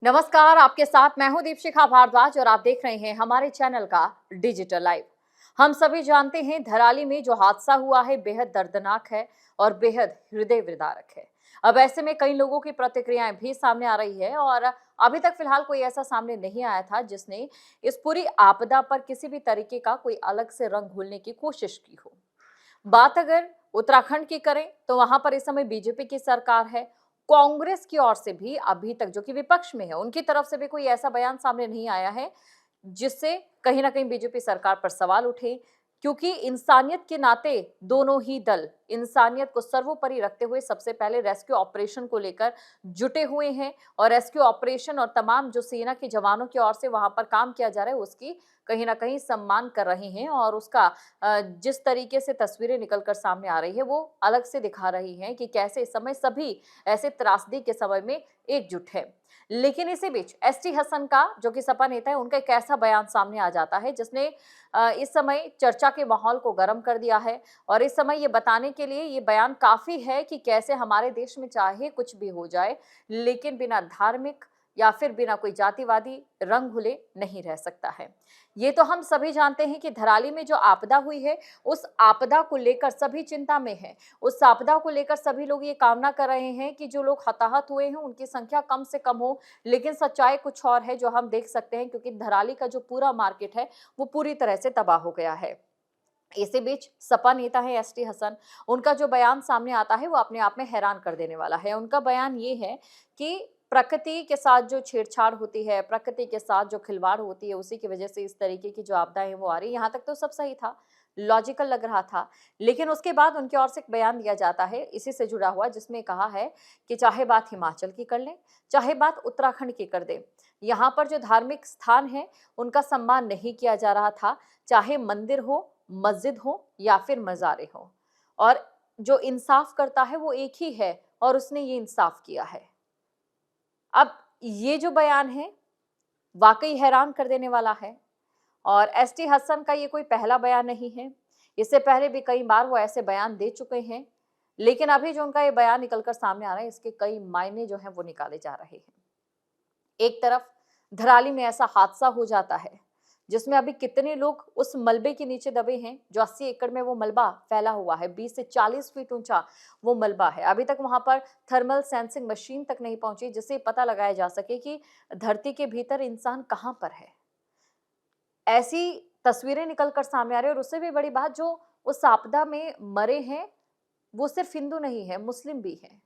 नमस्कार, आपके साथ मैं हूं दीपशिखा भारद्वाज और आप देख रहे हैं हमारे चैनल का डिजिटल लाइव। हम सभी जानते हैं धराली में जो हादसा हुआ है बेहद दर्दनाक है और बेहद हृदय विदारक है। अब ऐसे में कई लोगों की प्रतिक्रियाएं भी सामने आ रही है और अभी तक फिलहाल कोई ऐसा सामने नहीं आया था जिसने इस पूरी आपदा पर किसी भी तरीके का कोई अलग से रंग घोलने की कोशिश की हो। बात अगर उत्तराखंड की करें तो वहां पर इस समय बीजेपी की सरकार है। कांग्रेस की ओर से भी अभी तक जो कि विपक्ष में है, उनकी तरफ से भी कोई ऐसा बयान सामने नहीं आया है जिससे कहीं ना कहीं बीजेपी सरकार पर सवाल उठे। क्योंकि इंसानियत के नाते दोनों ही दल इंसानियत को सर्वोपरि रखते हुए सबसे पहले रेस्क्यू ऑपरेशन को लेकर जुटे हुए हैं और रेस्क्यू ऑपरेशन और तमाम जो सेना के जवानों की ओर से वहां पर काम किया जा रहा है उसकी कहीं ना कहीं सम्मान कर रहे हैं और उसका जिस तरीके से तस्वीरें निकलकर सामने आ रही है वो अलग से दिखा रही हैं कि कैसे इस समय सभी ऐसे त्रासदी के समय में एकजुट है। लेकिन इसी बीच एसटी हसन का जो कि सपा नेता है उनका एक ऐसा बयान सामने आ जाता है जिसने इस समय चर्चा के माहौल को गर्म कर दिया है। और इस समय ये बताने के लिए ये बयान काफी है कि कैसे हमारे देश में चाहे कुछ भी हो जाए लेकिन बिना धार्मिक या फिर बिना कोई जातिवादी रंग घुले नहीं रह सकता है। ये तो हम सभी जानते हैं कि धराली में जो आपदा हुई है उस आपदा को लेकर सभी चिंता में है। उस आपदा को लेकर सभी लोग ये कामना कर रहे हैं कि जो लोग हताहत हुए हैं उनकी संख्या कम से कम हो। लेकिन सच्चाई कुछ और है जो हम देख सकते हैं क्योंकि धराली का जो पूरा मार्केट है वो पूरी तरह से तबाह हो गया है। इसी बीच सपा नेता है एसटी हसन, उनका जो बयान सामने आता है वो अपने आप में हैरान कर देने वाला है। उनका बयान ये है कि प्रकृति के साथ जो छेड़छाड़ होती है, प्रकृति के साथ जो खिलवाड़ होती है, उसी की वजह से इस तरीके की जो आपदाएं वो आ रही है। यहाँ तक तो सब सही था, लॉजिकल लग रहा था। लेकिन उसके बाद उनकी ओर से एक बयान दिया जाता है इसी से जुड़ा हुआ जिसमें कहा है कि चाहे बात हिमाचल की कर लें, चाहे बात उत्तराखंड की कर दें, यहाँ पर जो धार्मिक स्थान है उनका सम्मान नहीं किया जा रहा था। चाहे मंदिर हो, मस्जिद हो या फिर मज़ारे हो, और जो इंसाफ करता है वो एक ही है और उसने ये इंसाफ किया है। अब ये जो बयान है वाकई हैरान कर देने वाला है और एसटी हसन का ये कोई पहला बयान नहीं है। इससे पहले भी कई बार वो ऐसे बयान दे चुके हैं। लेकिन अभी जो उनका ये बयान निकलकर सामने आ रहा है इसके कई मायने जो हैं वो निकाले जा रहे हैं। एक तरफ धराली में ऐसा हादसा हो जाता है जिसमें अभी कितने लोग उस मलबे के नीचे दबे हैं। जो 80 एकड़ में वो मलबा फैला हुआ है, 20 से 40 फीट ऊंचा वो मलबा है। अभी तक वहां पर थर्मल सेंसिंग मशीन तक नहीं पहुंची जिससे पता लगाया जा सके कि धरती के भीतर इंसान कहां पर है। ऐसी तस्वीरें निकलकर सामने आ रही है और उससे भी बड़ी बात, जो उस आपदा में मरे हैं वो सिर्फ हिंदू नहीं है, मुस्लिम भी हैं।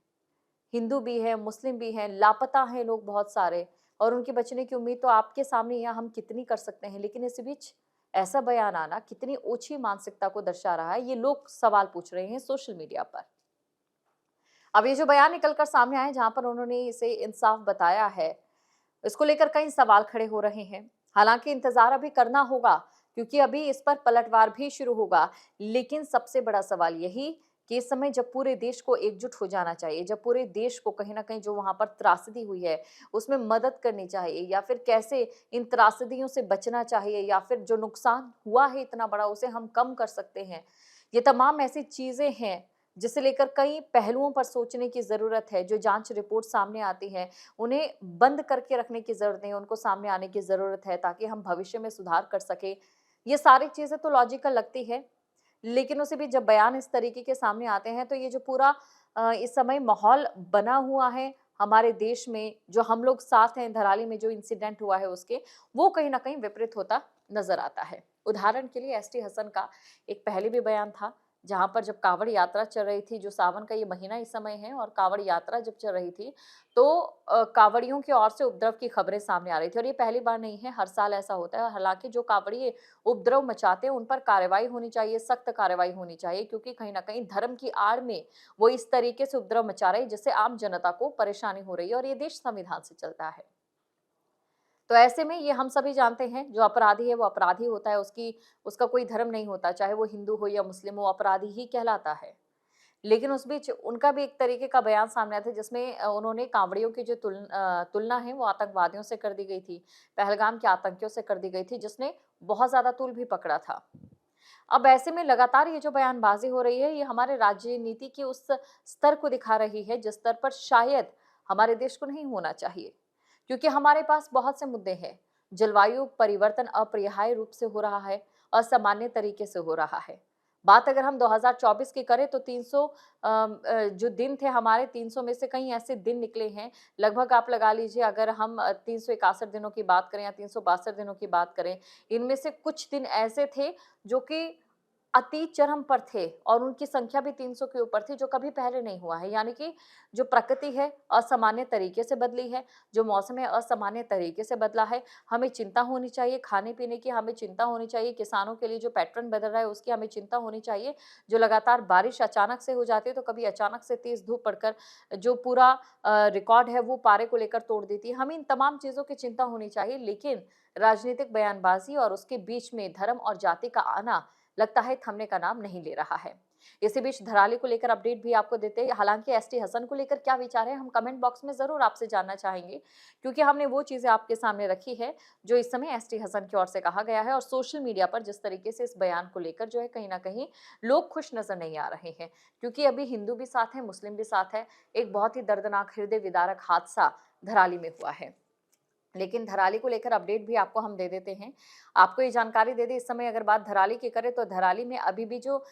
हिंदू भी है, मुस्लिम भी हैं, लापता हैं लोग बहुत सारे और उनके बचने की उम्मीद तो आपके सामने यहाँ हम कितनी कर सकते हैं। लेकिन इस बीच ऐसा बयान आना कितनी ओछी मानसिकता को दर्शा रहा है, ये लोग सवाल पूछ रहे हैं सोशल मीडिया पर। अब ये जो बयान निकलकर सामने आया जहां पर उन्होंने इसे इंसाफ बताया है, इसको लेकर कई सवाल खड़े हो रहे हैं। हालांकि इंतजार अभी करना होगा क्योंकि अभी इस पर पलटवार भी शुरू होगा। लेकिन सबसे बड़ा सवाल यही कि इस समय जब पूरे देश को एकजुट हो जाना चाहिए, जब पूरे देश को कहीं ना कहीं जो वहां पर त्रासदी हुई है उसमें मदद करनी चाहिए, या फिर कैसे इन त्रासदियों से बचना चाहिए, या फिर जो नुकसान हुआ है इतना बड़ा उसे हम कम कर सकते हैं। ये तमाम ऐसी चीजें हैं जिसे लेकर कई पहलुओं पर सोचने की जरूरत है। जो जांच रिपोर्ट सामने आती है उन्हें बंद करके रखने की जरूरत नहीं, उनको सामने आने की जरूरत है ताकि हम भविष्य में सुधार कर सके। ये सारी चीजें तो लॉजिकल लगती है, लेकिन उसे भी जब बयान इस तरीके के सामने आते हैं तो ये जो पूरा इस समय माहौल बना हुआ है हमारे देश में, जो हम लोग साथ हैं, धराली में जो इंसिडेंट हुआ है उसके, वो कहीं ना कहीं विपरीत होता नजर आता है। उदाहरण के लिए एसटी हसन का एक पहले भी बयान था जहां पर जब कांवड़ यात्रा चल रही थी, जो सावन का ये महीना इस समय है और कांवड़ यात्रा जब चल रही थी तो कांवड़ियों की ओर से उपद्रव की खबरें सामने आ रही थी। और ये पहली बार नहीं है, हर साल ऐसा होता है। हालांकि जो कांवड़िए उपद्रव मचाते हैं उन पर कार्रवाई होनी चाहिए, सख्त कार्रवाई होनी चाहिए, क्योंकि कहीं ना कहीं धर्म की आड़ में वो इस तरीके से उपद्रव मचा रहे हैं जिससे आम जनता को परेशानी हो रही है और ये देश संविधान से चलता है। तो ऐसे में ये हम सभी जानते हैं जो अपराधी है वो अपराधी होता है, उसका कोई धर्म नहीं होता, चाहे वो हिंदू हो या मुस्लिम हो, अपराधी ही कहलाता है। लेकिन उस बीच उनका भी एक तरीके का बयान सामने आया था जिसमें उन्होंने कांवड़ियों की जो तुलना है वो आतंकवादियों से कर दी गई थी, पहलगाम के आतंकियों से कर दी गई थी, जिसने बहुत ज्यादा तूल भी पकड़ा था। अब ऐसे में लगातार ये जो बयानबाजी हो रही है ये हमारे राजनीति के उस स्तर को दिखा रही है जिस स्तर पर शायद हमारे देश को नहीं होना चाहिए। क्योंकि हमारे पास बहुत से मुद्दे हैं। जलवायु परिवर्तन अपरिहार्य रूप से हो रहा है, असामान्य तरीके से हो रहा है। बात अगर हम 2024 की करें तो 300 जो दिन थे हमारे, 300 में से कई ऐसे दिन निकले हैं, लगभग आप लगा लीजिए अगर हम 361 दिनों की बात करें या 362 दिनों की बात करें, इनमें से कुछ दिन ऐसे थे जो कि अति चरम पर थे और उनकी संख्या भी 300 के ऊपर थी, जो कभी पहले नहीं हुआ है। यानी कि जो प्रकृति है असामान्य तरीके से बदली है, जो मौसम है असामान्य तरीके से बदला है। हमें चिंता होनी चाहिए खाने-पीने की, हमें चिंता होनी चाहिए किसानों के लिए जो पैटर्न बदल रहा है उसकी हमें चिंता होनी चाहिए। जो लगातार बारिश अचानक से हो जाती है तो कभी अचानक से तेज़ धूप पड़कर जो पूरा रिकॉर्ड है वो पारे को लेकर तोड़ देती है। हमें इन तमाम चीज़ों की चिंता होनी चाहिए, लेकिन राजनीतिक बयानबाज़ी और उसके बीच में धर्म और जाति का आना लगता है थमने का नाम नहीं ले रहा है। इसी बीच धराली को लेकर अपडेट भी आपको देते हैं। हालांकि एसटी हसन को लेकर क्या विचार है हम कमेंट बॉक्स में जरूर आपसे जानना चाहेंगे, क्योंकि हमने वो चीजें आपके सामने रखी है जो इस समय एसटी हसन की ओर से कहा गया है और सोशल मीडिया पर जिस तरीके से इस बयान को लेकर जो है कहीं ना कहीं लोग खुश नजर नहीं आ रहे हैं, क्योंकि अभी हिंदू भी साथ है, मुस्लिम भी साथ है। एक बहुत ही दर्दनाक हृदय विदारक हादसा धराली में हुआ है। लेकिन धराली को लेकर अपडेट भी आपको हम दे देते हैं। आपको ये जानकारी दे दें, इस समय अगर बात धराली की करें तो धराली में अभी भी जो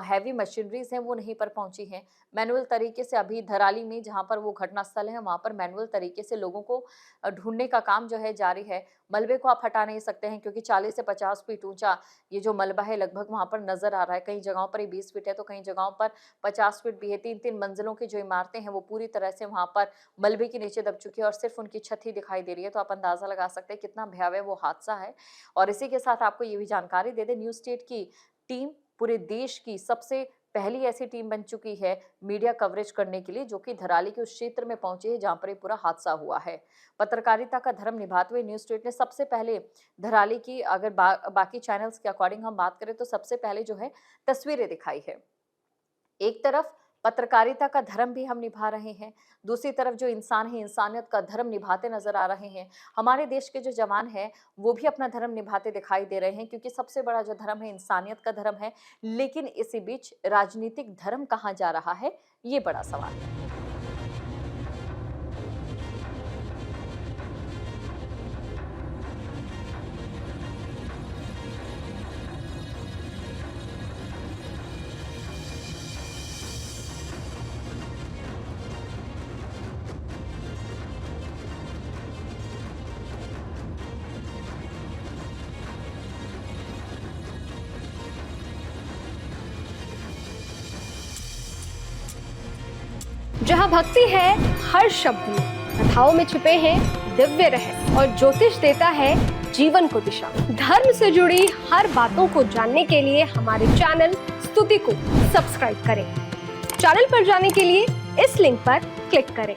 हैवी मशीनरीज हैं वो नहीं पर पहुंची हैं। मैनुअल तरीके से अभी धराली में जहां पर वो घटनास्थल है वहां पर मैनुअल तरीके से लोगों को ढूंढने का काम जो है जारी है। मलबे को आप हटा नहीं सकते हैं क्योंकि 40 से 50 फीट ऊंचा ये जो मलबा है लगभग वहां पर नजर आ रहा है। कई जगहों पर ये 20 फीट है तो कई जगहों पर 50 फीट भी है। 3-3 मंजिलों की जो इमारतें हैं वो पूरी तरह से वहां पर मलबे के नीचे दब चुकी है और सिर्फ उनकी छत ही दिखाई दे रही है। तो आप अंदाजा लगा सकते हैं कितना भयावह वो हादसा है। और इसी के साथ आपको ये भी जानकारी दे दें, न्यूज स्टेट की टीम पूरे देश की सबसे पहली ऐसी टीम बन चुकी है मीडिया कवरेज करने के लिए, जो कि धराली के उस क्षेत्र में पहुंची है जहां पर ये पूरा हादसा हुआ है। पत्रकारिता का धर्म निभाते हुए न्यूज स्टेट ने सबसे पहले धराली की अगर बाकी चैनल्स के अकॉर्डिंग हम बात करें तो सबसे पहले जो है तस्वीरें दिखाई है। एक तरफ पत्रकारिता का धर्म भी हम निभा रहे हैं, दूसरी तरफ जो इंसान है इंसानियत का धर्म निभाते नजर आ रहे हैं। हमारे देश के जो जवान हैं वो भी अपना धर्म निभाते दिखाई दे रहे हैं, क्योंकि सबसे बड़ा जो धर्म है इंसानियत का धर्म है। लेकिन इसी बीच राजनीतिक धर्म कहाँ जा रहा है, ये बड़ा सवाल है। जहाँ भक्ति है हर शब्द में, कथाओं में छुपे हैं दिव्य रहस्य और ज्योतिष देता है जीवन को दिशा। धर्म से जुड़ी हर बातों को जानने के लिए हमारे चैनल स्तुति को सब्सक्राइब करें। चैनल पर जाने के लिए इस लिंक पर क्लिक करें।